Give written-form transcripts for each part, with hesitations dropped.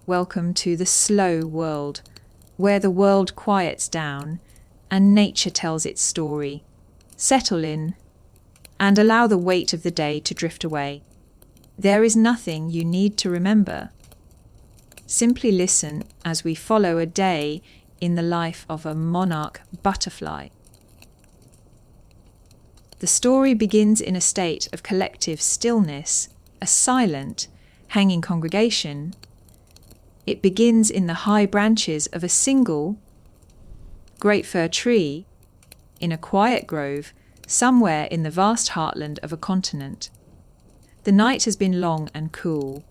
welcome to the slow world, where the world quiets down and nature tells its story. Settle in and allow the weight of the day to drift away. There is nothing you need to remember. Simply listen as we follow a day in the life of a monarch butterfly. The story begins in a state of collective stillness, a silent, hanging congregation. It begins in the high branches of a single great fir tree in a quiet grove somewhere in the vast heartland of a continent. The night has been long and cool.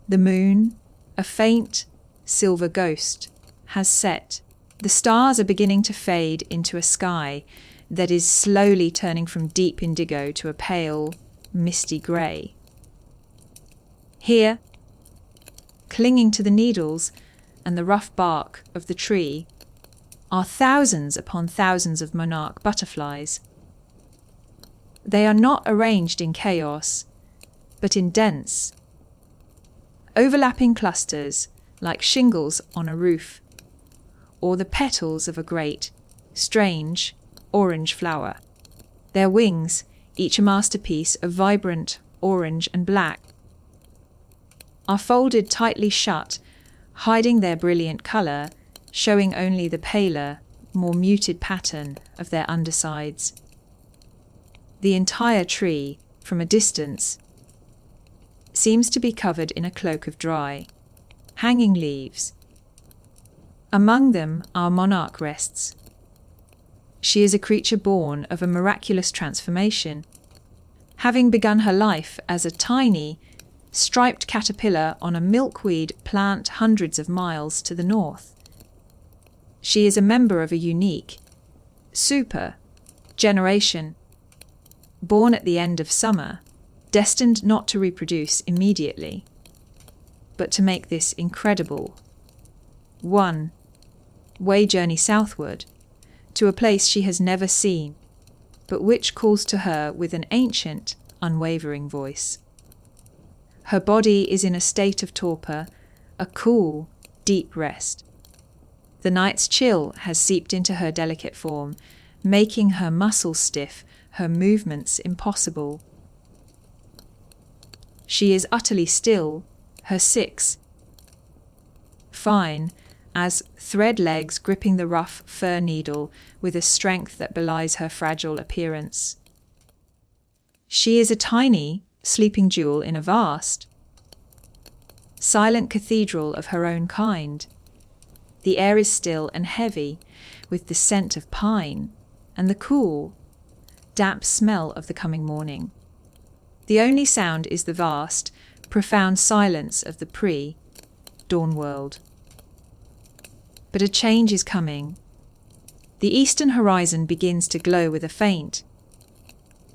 The moon, a faint silver ghost, has set. The stars are beginning to fade into a sky that is slowly turning from deep indigo to a pale, misty grey. Here, clinging to the needles and the rough bark of the tree, are thousands upon thousands of monarch butterflies. They are not arranged in chaos, but in dense, overlapping clusters like shingles on a roof, or the petals of a great, strange, orange flower. Their wings, each a masterpiece of vibrant orange and black, are folded tightly shut, hiding their brilliant colour, showing only the paler, more muted pattern of their undersides. The entire tree, from a distance, seems to be covered in a cloak of dry, hanging leaves. Among them our monarch rests. She is a creature born of a miraculous transformation, having begun her life as a tiny, striped caterpillar on a milkweed plant hundreds of miles to the north. She is a member of a unique, super generation, born at the end of summer, destined not to reproduce immediately, but to make this incredible one-way journey southward, to a place she has never seen, but which calls to her with an ancient, unwavering voice. Her body is in a state of torpor, a cool, deep rest. The night's chill has seeped into her delicate form, making her muscles stiff, her movements impossible. She is utterly still, her 6 fine as thread legs gripping the rough fir needle with a strength that belies her fragile appearance. She is a tiny, sleeping jewel in a vast, silent cathedral of her own kind. The air is still and heavy, with the scent of pine and the cool, damp smell of the coming morning. The only sound is the vast, profound silence of the pre-dawn world. But a change is coming. The eastern horizon begins to glow with a faint,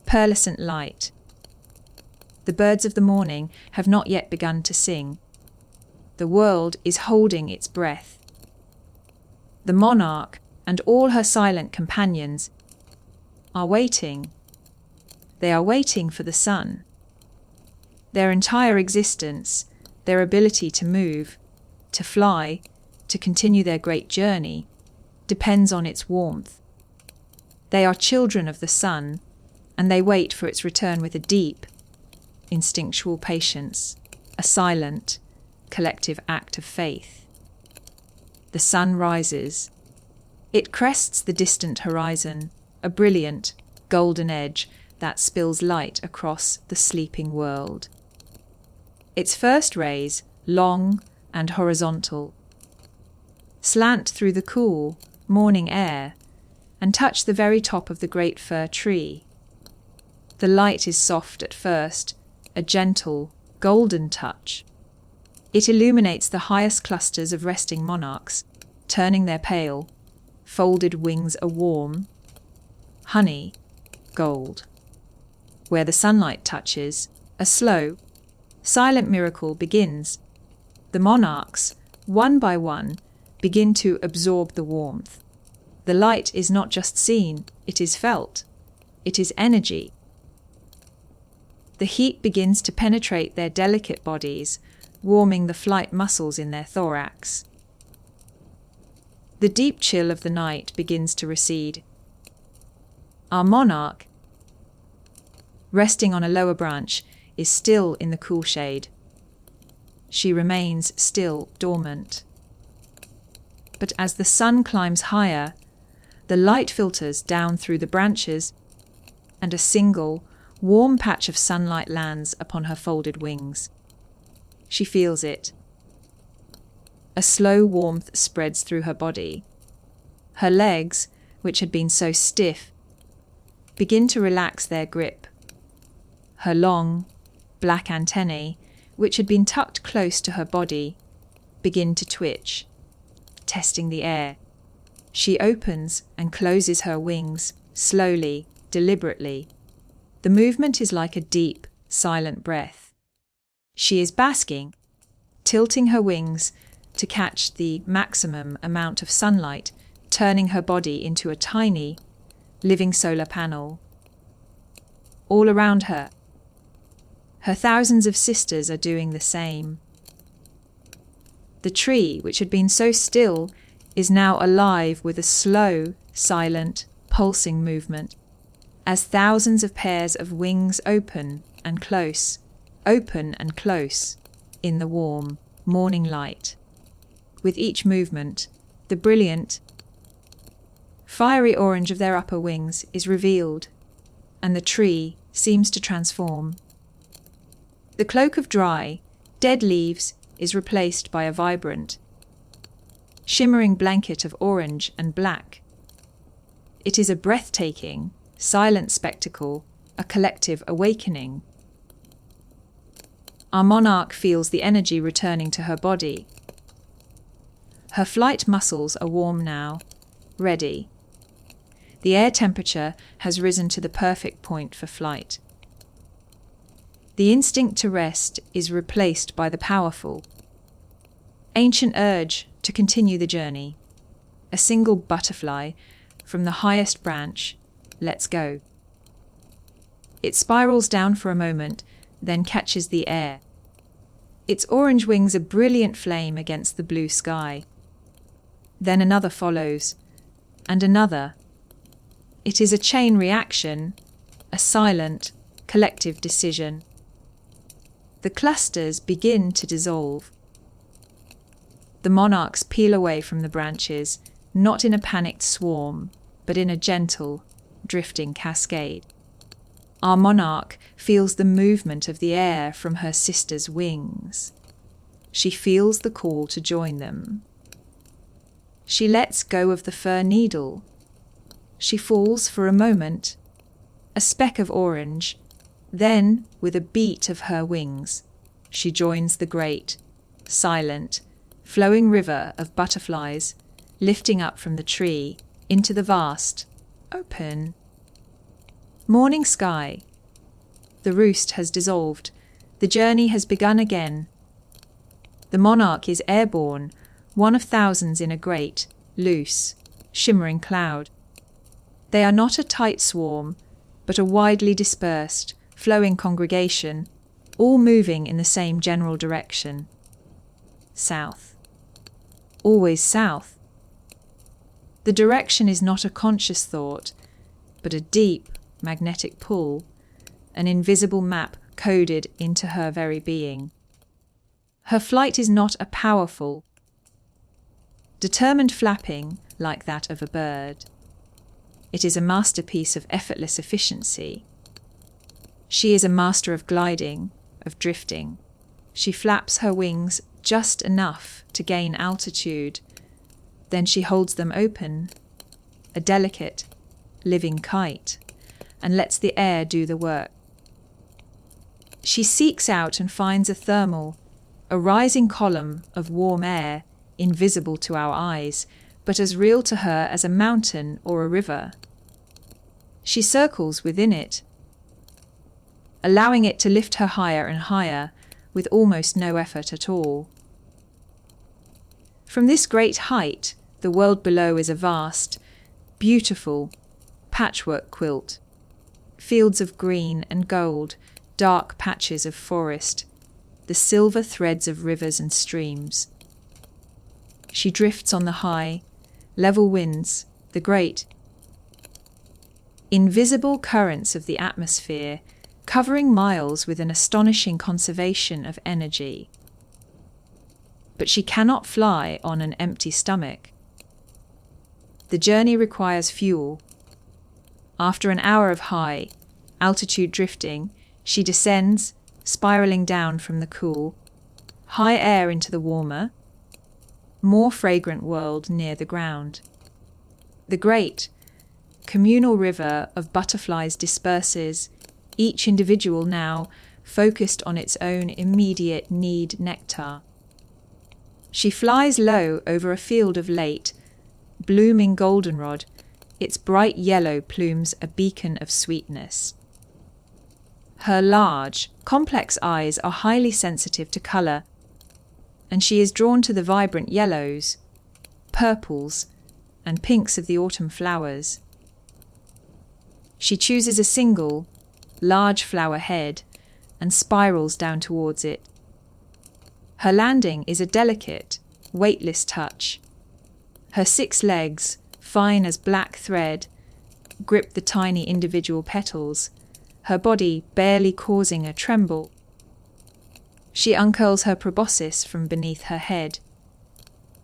pearlescent light. The birds of the morning have not yet begun to sing. The world is holding its breath. The monarch and all her silent companions are waiting. They are waiting for the sun. Their entire existence, their ability to move, to fly, to continue their great journey, depends on its warmth. They are children of the sun, and they wait for its return with a deep, instinctual patience, a silent, collective act of faith. The sun rises. It crests the distant horizon, a brilliant, golden edge that spills light across the sleeping world. Its first rays, long and horizontal, slant through the cool, morning air and touch the very top of the great fir tree. The light is soft at first, a gentle, golden touch. It illuminates the highest clusters of resting monarchs, turning their pale, folded wings a warm, honey gold. Where the sunlight touches, a slow, silent miracle begins. The monarchs, one by one, begin to absorb the warmth. The light is not just seen, it is felt. It is energy. The heat begins to penetrate their delicate bodies, warming the flight muscles in their thorax. The deep chill of the night begins to recede. Our monarch, resting on a lower branch, is still in the cool shade. She remains still dormant. But as the sun climbs higher, the light filters down through the branches, and a single, warm patch of sunlight lands upon her folded wings. She feels it. A slow warmth spreads through her body. Her legs, which had been so stiff, begin to relax their grip. Her long, black antennae, which had been tucked close to her body, begin to twitch, testing the air. She opens and closes her wings, slowly, deliberately. The movement is like a deep, silent breath. She is basking, tilting her wings to catch the maximum amount of sunlight, turning her body into a tiny, living solar panel. All around her, her thousands of sisters are doing the same. The tree, which had been so still, is now alive with a slow, silent, pulsing movement, as thousands of pairs of wings open and close, in the warm, morning light. With each movement, the brilliant, fiery orange of their upper wings is revealed, and the tree seems to transform. The cloak of dry, dead leaves is replaced by a vibrant, shimmering blanket of orange and black. It is a breathtaking, silent spectacle, a collective awakening. Our monarch feels the energy returning to her body. Her flight muscles are warm now, ready. The air temperature has risen to the perfect point for flight. The instinct to rest is replaced by the powerful, ancient urge to continue the journey. A single butterfly from the highest branch lets go. It spirals down for a moment, then catches the air. Its orange wings a brilliant flame against the blue sky. Then another follows, and another. It is a chain reaction, a silent, collective decision. The clusters begin to dissolve. The monarchs peel away from the branches, not in a panicked swarm, but in a gentle, drifting cascade. Our monarch feels the movement of the air from her sister's wings. She feels the call to join them. She lets go of the fir needle. She falls for a moment, a speck of orange. Then, with a beat of her wings, she joins the great, silent, flowing river of butterflies, lifting up from the tree into the vast, open, morning sky. The roost has dissolved. The journey has begun again. The monarch is airborne, one of thousands in a great, loose, shimmering cloud. They are not a tight swarm, but a widely dispersed, flowing congregation, all moving in the same general direction. South. Always south. The direction is not a conscious thought, but a deep, magnetic pull, an invisible map coded into her very being. Her flight is not a powerful, determined flapping like that of a bird. It is a masterpiece of effortless efficiency. She is a master of gliding, of drifting. She flaps her wings just enough to gain altitude. Then she holds them open, a delicate, living kite, and lets the air do the work. She seeks out and finds a thermal, a rising column of warm air, invisible to our eyes, but as real to her as a mountain or a river. She circles within it, allowing it to lift her higher and higher, with almost no effort at all. From this great height, the world below is a vast, beautiful patchwork quilt. Fields of green and gold, dark patches of forest, the silver threads of rivers and streams. She drifts on the high, level winds, the great, invisible currents of the atmosphere, covering miles with an astonishing conservation of energy. But she cannot fly on an empty stomach. The journey requires fuel. After an hour of high altitude drifting, she descends, spiraling down from the cool, high air into the warmer, more fragrant world near the ground. The great, communal river of butterflies disperses, each individual now focused on its own immediate need nectar. She flies low over a field of late, blooming goldenrod, its bright yellow plumes a beacon of sweetness. Her large, complex eyes are highly sensitive to colour, and she is drawn to the vibrant yellows, purples, and pinks of the autumn flowers. She chooses a single, large flower head and spirals down towards it. Her landing is a delicate, weightless touch. Her 6 legs, fine as black thread, grip the tiny individual petals, her body barely causing a tremble. She uncurls her proboscis from beneath her head.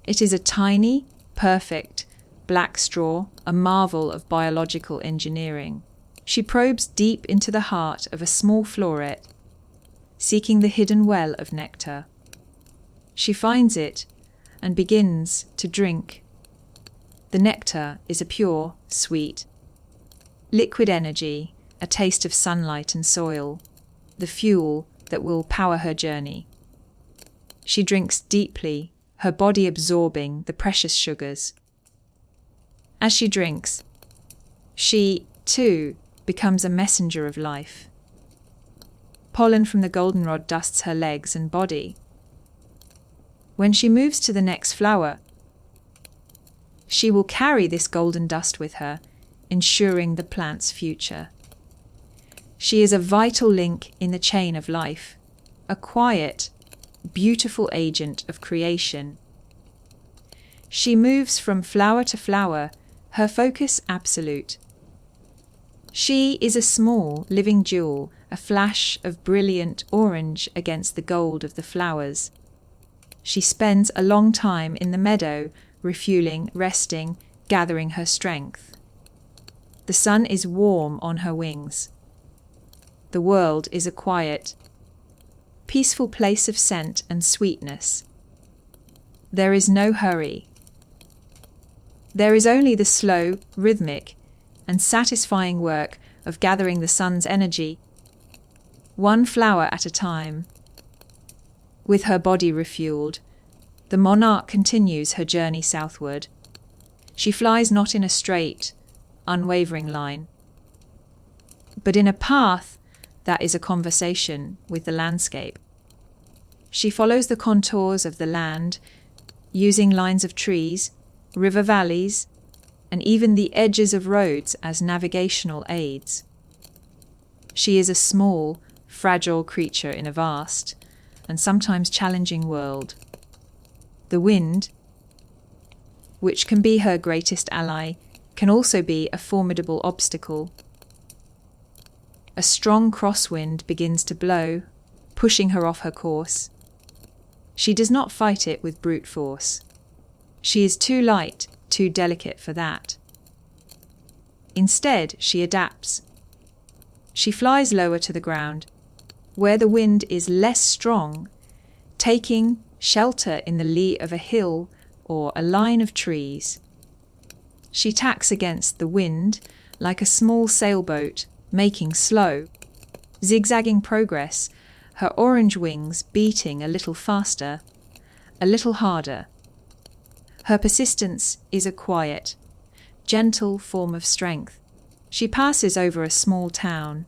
It is a tiny, perfect, black straw, a marvel of biological engineering. She probes deep into the heart of a small floret, seeking the hidden well of nectar. She finds it and begins to drink. The nectar is a pure, sweet, liquid energy, a taste of sunlight and soil, the fuel that will power her journey. She drinks deeply, her body absorbing the precious sugars. As she drinks, she, too, becomes a messenger of life. Pollen from the goldenrod dusts her legs and body. When she moves to the next flower, she will carry this golden dust with her, ensuring the plant's future. She is a vital link in the chain of life, a quiet, beautiful agent of creation. She moves from flower to flower, her focus absolute. She is a small, living jewel, a flash of brilliant orange against the gold of the flowers. She spends a long time in the meadow, refueling, resting, gathering her strength. The sun is warm on her wings. The world is a quiet, peaceful place of scent and sweetness. There is no hurry. There is only the slow, rhythmic, and satisfying work of gathering the sun's energy, one flower at a time. With her body refueled, the monarch continues her journey southward. She flies not in a straight, unwavering line, but in a path that is a conversation with the landscape. She follows the contours of the land, using lines of trees, river valleys, and even the edges of roads as navigational aids. She is a small, fragile creature in a vast, and sometimes challenging world. The wind, which can be her greatest ally, can also be a formidable obstacle. A strong crosswind begins to blow, pushing her off her course. She does not fight it with brute force. She is too light, too delicate for that. Instead, she adapts. She flies lower to the ground, where the wind is less strong, taking shelter in the lee of a hill or a line of trees. She tacks against the wind like a small sailboat, making slow, zigzagging progress, her orange wings beating a little faster, a little harder. Her persistence is a quiet, gentle form of strength. She passes over a small town.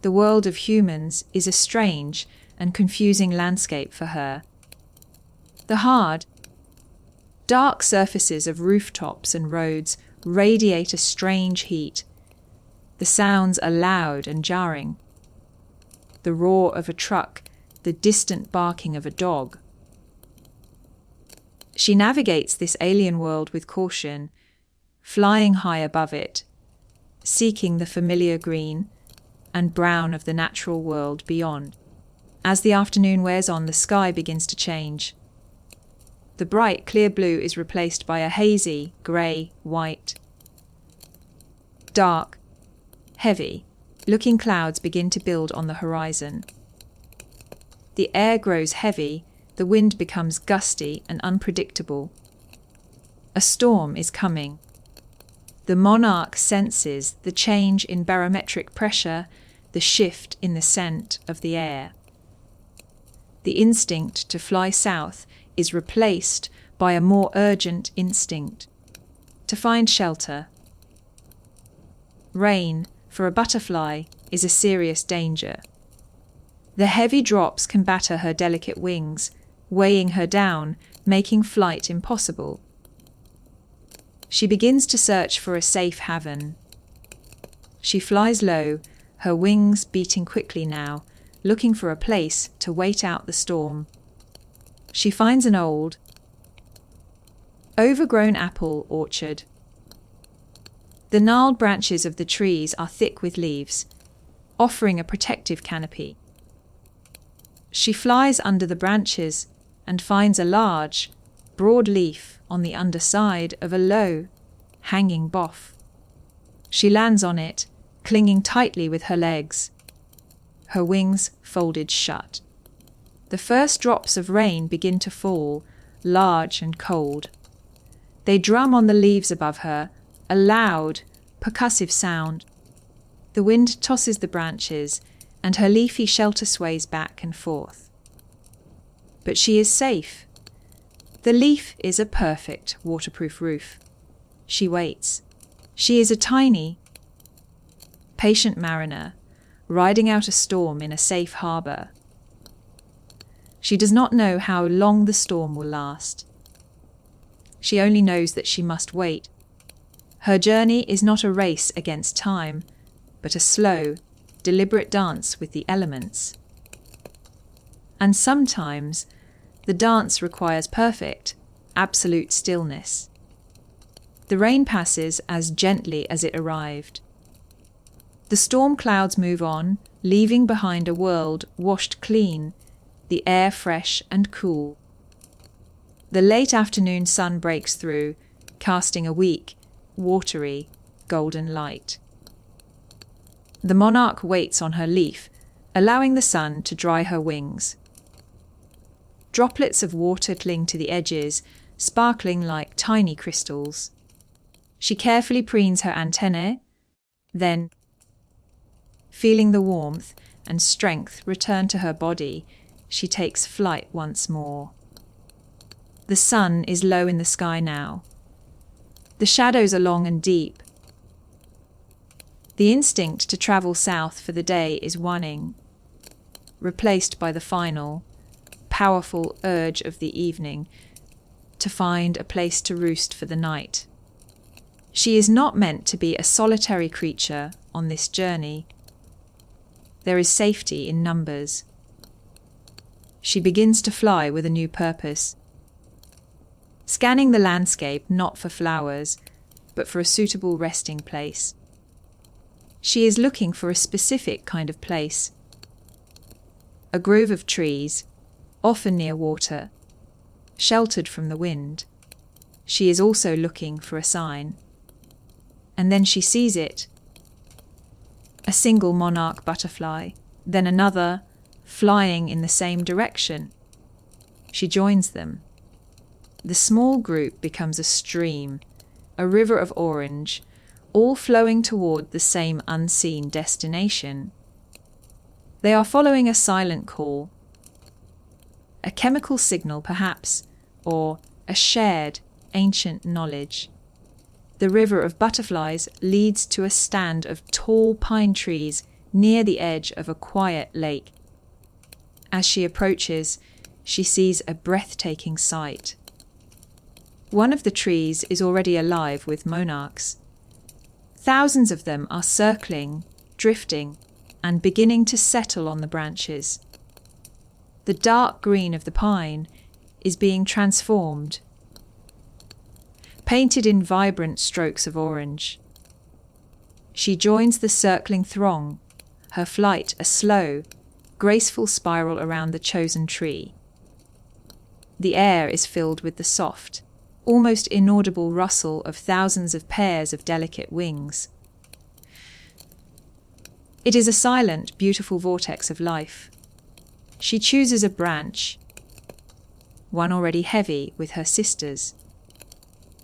The world of humans is a strange and confusing landscape for her. The hard, dark surfaces of rooftops and roads radiate a strange heat. The sounds are loud and jarring. The roar of a truck the distant barking of a dog. She navigates this alien world with caution, flying high above it, seeking the familiar green and brown of the natural world beyond. As the afternoon wears on, the sky begins to change. The bright, clear blue is replaced by a hazy, grey, white. Dark, heavy-looking clouds begin to build on the horizon. The air grows heavy, the wind becomes gusty and unpredictable. A storm is coming. The monarch senses the change in barometric pressure, the shift in the scent of the air. The instinct to fly south is replaced by a more urgent instinct to find shelter. Rain, for a butterfly, is a serious danger. The heavy drops can batter her delicate wings, weighing her down, making flight impossible. She begins to search for a safe haven. She flies low, her wings beating quickly now, looking for a place to wait out the storm. She finds an old, overgrown apple orchard. The gnarled branches of the trees are thick with leaves, offering a protective canopy. She flies under the branches and finds a large, broad leaf on the underside of a low, hanging bough. She lands on it, clinging tightly with her legs, her wings folded shut. The first drops of rain begin to fall, large and cold. They drum on the leaves above her, a loud, percussive sound. The wind tosses the branches, and her leafy shelter sways back and forth. But she is safe. The leaf is a perfect waterproof roof. She waits. She is a tiny, patient mariner, riding out a storm in a safe harbour. She does not know how long the storm will last. She only knows that she must wait. Her journey is not a race against time, but a slow, deliberate dance with the elements. And sometimes the dance requires perfect, absolute stillness. The rain passes as gently as it arrived. The storm clouds move on, leaving behind a world washed clean, the air fresh and cool. The late afternoon sun breaks through, casting a weak, watery, golden light. The monarch waits on her leaf, allowing the sun to dry her wings. Droplets of water cling to the edges, sparkling like tiny crystals. She carefully preens her antennae, then, feeling the warmth and strength return to her body, she takes flight once more. The sun is low in the sky now. The shadows are long and deep. The instinct to travel south for the day is waning, replaced by the final, powerful urge of the evening to find a place to roost for the night. She is not meant to be a solitary creature on this journey. There is safety in numbers. She begins to fly with a new purpose, scanning the landscape not for flowers, but for a suitable resting place. She is looking for a specific kind of place. A grove of trees, often near water, sheltered from the wind. She is also looking for a sign. And then she sees it. A single monarch butterfly, then another, flying in the same direction. She joins them. The small group becomes a stream, a river of orange, all flowing toward the same unseen destination. They are following a silent call, a chemical signal perhaps, or a shared, ancient knowledge. The river of butterflies leads to a stand of tall pine trees near the edge of a quiet lake. As she approaches, she sees a breathtaking sight. One of the trees is already alive with monarchs. Thousands of them are circling, drifting, and beginning to settle on the branches. The dark green of the pine is being transformed, painted in vibrant strokes of orange. She joins the circling throng, her flight a slow, graceful spiral around the chosen tree. The air is filled with the soft, almost inaudible rustle of thousands of pairs of delicate wings. It is a silent, beautiful vortex of life. She chooses a branch, one already heavy with her sisters.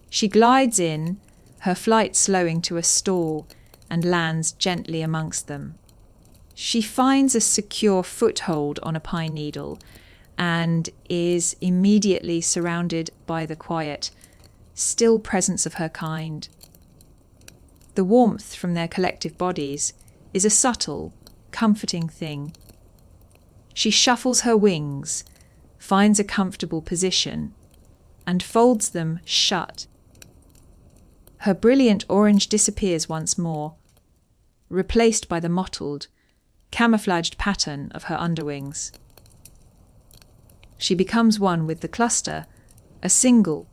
She glides in, her flight slowing to a stall, and lands gently amongst them. She finds a secure foothold on a pine needle and is immediately surrounded by the quiet, still presence of her kind. The warmth from their collective bodies is a subtle, comforting thing. She shuffles her wings, finds a comfortable position, and folds them shut. Her brilliant orange disappears once more, replaced by the mottled, camouflaged pattern of her underwings. She becomes one with the cluster, a single,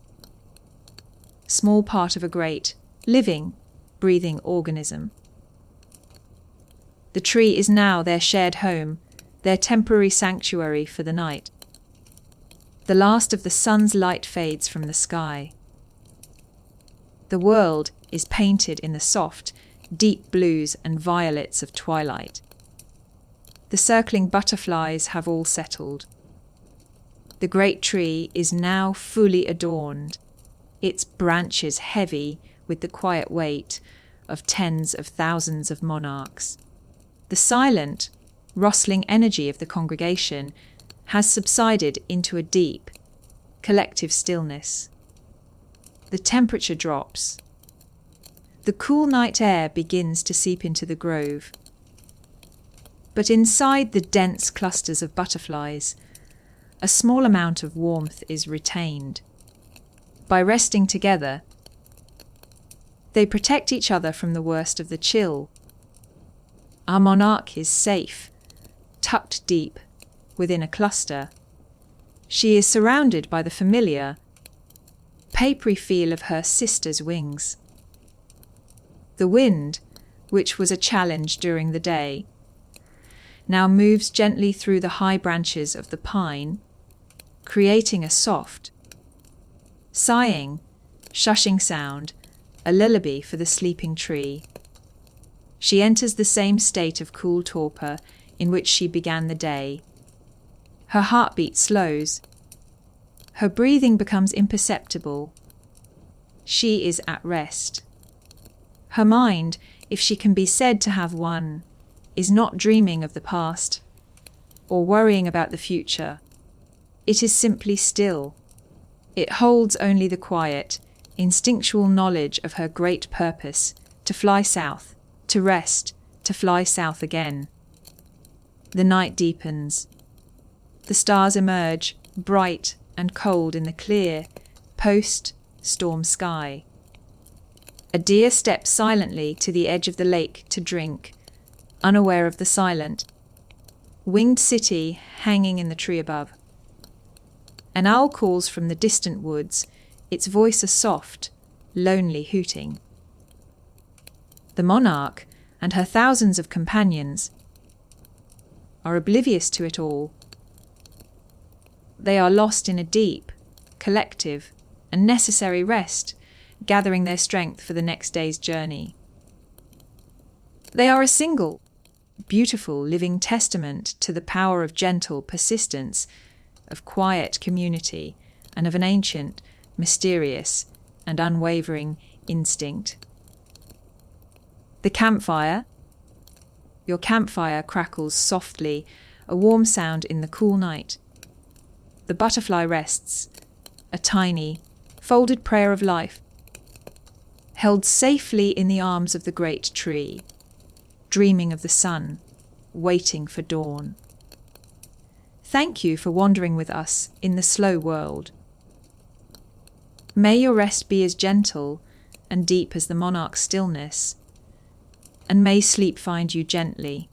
small part of a great, living, breathing organism. The tree is now their shared home, their temporary sanctuary for the night. The last of the sun's light fades from the sky. The world is painted in the soft, deep blues and violets of twilight. The circling butterflies have all settled. The great tree is now fully adorned, its branches heavy with the quiet weight of tens of thousands of monarchs. The silent, rustling energy of the congregation has subsided into a deep, collective stillness. The temperature drops. The cool night air begins to seep into the grove. But inside the dense clusters of butterflies, a small amount of warmth is retained. By resting together, they protect each other from the worst of the chill. Our monarch is safe, tucked deep within a cluster. She is surrounded by the familiar, papery feel of her sister's wings. The wind, which was a challenge during the day, now moves gently through the high branches of the pine, creating a soft, sighing, shushing sound, a lullaby for the sleeping tree. She enters the same state of cool torpor in which she began the day. Her heartbeat slows. Her breathing becomes imperceptible. She is at rest. Her mind, if she can be said to have one, is not dreaming of the past or worrying about the future. It is simply still. It holds only the quiet, instinctual knowledge of her great purpose to fly south, to rest, to fly south again. The night deepens. The stars emerge, bright and cold in the clear, post-storm sky. A deer steps silently to the edge of the lake to drink, unaware of the silent, winged city hanging in the tree above. An owl calls from the distant woods, its voice a soft, lonely hooting. The monarch and her thousands of companions are oblivious to it all. They are lost in a deep, collective, and necessary rest, gathering their strength for the next day's journey. They are a single, beautiful, living testament to the power of gentle persistence, of quiet community, and of an ancient, mysterious, and unwavering instinct. The campfire. Your campfire crackles softly, a warm sound in the cool night. The butterfly rests, a tiny, folded prayer of life, held safely in the arms of the great tree, dreaming of the sun, waiting for dawn. Thank you for wandering with us in the slow world. May your rest be as gentle and deep as the monarch's stillness, and may sleep find you gently,